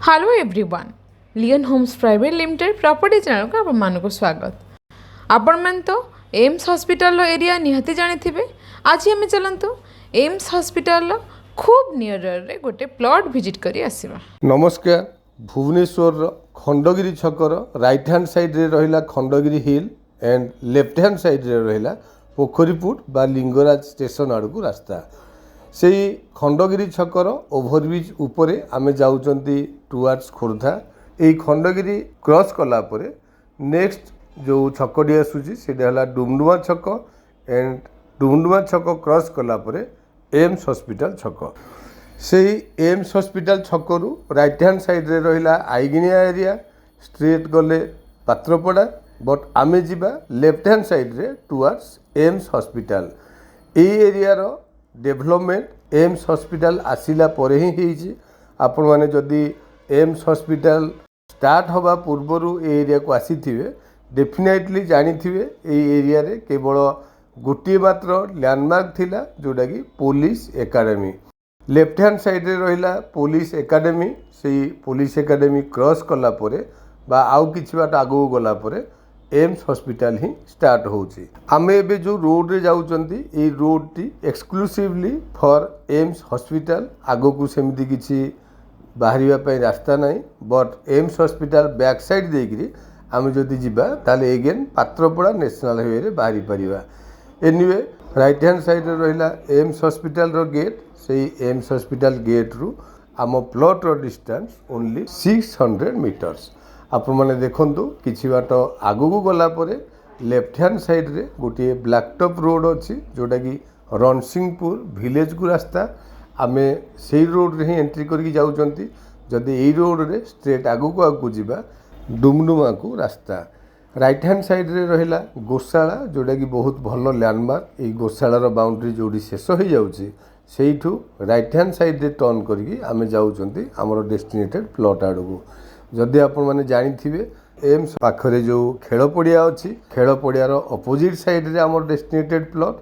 Hello everyone, Lian homes private limited property channel को आपको स्वागत। आपण मैंने तो एम्स हॉस्पिटल एरिया निहाती जानी। आज आम चलतु एम्स हॉस्पिटल खूब नियर रे गोटे प्लॉट विजिट करी आसीबा। नमस्कार। भुवनेश्वर खंडगिरी छकर राइट हैंड साइड रे रहिला Khandagiri hill and left hand side रे रहिला पोखरीपुट बा लिंगराज स्टेशन आड़ को रास्ता। से खंडगिरी छकर ओभरब्रिज उपरे आमे जाउचंती टुवर्ड्स खोर्धा। एई खंडगिरी क्रॉस कला परे नेक्स्ट जो छकटी आसुची सेटा हला डुमडुमा छक एंड डुमडुमा छक क्रॉस कला परे एम्स हॉस्पिटल छक। से एम्स हॉस्पिटल छकरू राइट हैंड साइड रे रहिला आईगिनिया एरिया स्ट्रेट गले पात्रपड़ा बट आमे जिबा लेफ्ट हैंड साइड रे टुवर्ड्स एम्स हॉस्पिटल। ए एरिया रो डेभलपमेंट एम्स हॉस्पिटल आसिला परे ही होईची। आपण माने जदि एम्स हॉस्पिटल स्टार्ट हवा पूर्वरु ए एरिया को आसीथिबे डेफिनेटली जानिथिबे ए एरिया रे केवल गोटे मात्र लैंडमार्क थिला जोटा कि police academy. Left hand side रे रहिला पुलिस एकेडमी। से पुलिस एकेडमी क्रॉस कला परे बा आउ किछि बाट आगु गला परे एम्स हॉस्पिटल ही स्टार्ट होची। आमे एबे जो रोड रे जाउचंती ए रोड टी एक्सक्लूसिवली फॉर एम्स हॉस्पिटल। आगो को सेमती किछि बाहरिबा पई रास्ता नाही but AIIMS hospital back side देकरी आमे जदि जिबा ताले अगेन पात्रपड़ा नेशनल हाईवे रे बाहरी परिबा। एनीवे राइट हैंड साइड रे रहिला एम्स हॉस्पिटल रो गेट। सेही एम्स हॉस्पिटल गेट रु आम प्लॉट रो डिस्टेंस ओनली 600 मीटर्स। आपण माने देखंतु किछि बाट आगु को गला परे लेफ्ट हैंड साइड रे गोटे ब्लैक टॉप रोड अछि जोटा कि रणसिंहपुर विलेज को रास्ता। आमे सेही रोड रे ही एंट्री करके जाउचंती। जदि एई रोड रे स्ट्रेट आगु को जिबा डुमडुमा को रास्ता। राइट हैंड साइड रे रहिला गोशाला जोटा कि बहुत भलो लैंडमार्क। एई गोशाला रो बाउंड्री जोडी शेष हो जाउची सेइठू राइट हैंड साइड रे टर्न करके आमे जाउचंती हमरो डेस्टिनेटेड प्लॉट आडको। जदि आपण माने जानिथिबे एम्स पाखरे जो खेल पड़िया अच्छी खेल पड़ियार अपोजिट साइड रे हमर डेस्टिनेटेड प्लॉट।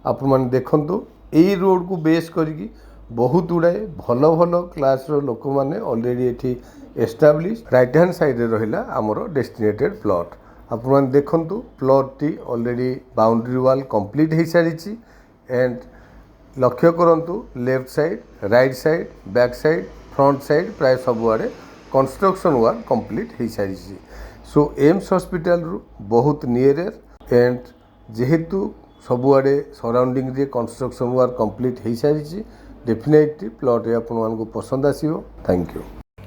आपण माने देखंतु एई रोड को बेस करके बहुत गुड़ाए भल भल क्लास रो लोक माने ऑलरेडी एठी एस्टाब्लिश। राइट हैंड साइड रे रहिला हमर डेस्टिनेटेड प्लॉट। आपण माने देखंतु plot T already boundary wall complete हो सारिछि एंड लक्ष्य करंतु left side right side back side front side प्राय सब आड़े कंस्ट्रक्शन वर्क कंप्लीट हो सारी। सो एम्स हॉस्पिटल रु बहुत नियर एंड जेहेतु सबुआड़े सराउंडिंग रे कंस्ट्रक्शन वर्क कंप्लीट हो सारी डेफिनेटली प्लॉट आपको पसंद आसीबो। Thank you.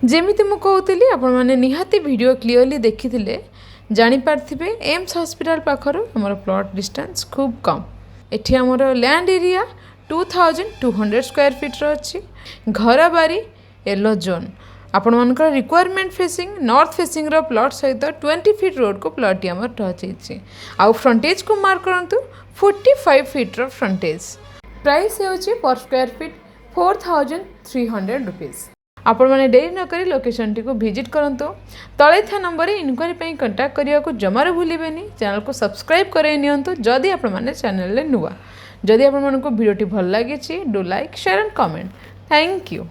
जेमिति मु कहूली आपण माने निहाती वीडियो क्लियरली देखिथिले जानि पारथिबे एम्स हॉस्पिटल पाखर हमर प्लॉट डिस्टेंस खूब कम। एठी हमर लैंड एरिया 2200 स्क्वायर फीट रो अछि। घर बारी येलो जोन आपण मानकर रिक्वायरमेंट फेसिंग नॉर्थ फेसिंग रो प्लॉट सहित 20 फीट रोड को प्लॉट हमर टच होइछि। आउ फ्रंटेज को मार्क करंतु 45 फीट रो फ्रंटेज। प्राइस होछि पर स्क्वायर फीट 4300 रुपीस। आपण माने देरी न करी लोकेशन टी को विजिट करंतु। तळे था नंबर रे इनक्वायरी पई कांटेक्ट करिया को जमार भूलिबेनी। चैनल को सब्सक्राइब करे नियंतु जदि आपण माने चैनल ले नुवा। जदि आपण मानको वीडियो टी भल लागिछि do like share and comment. Thank you.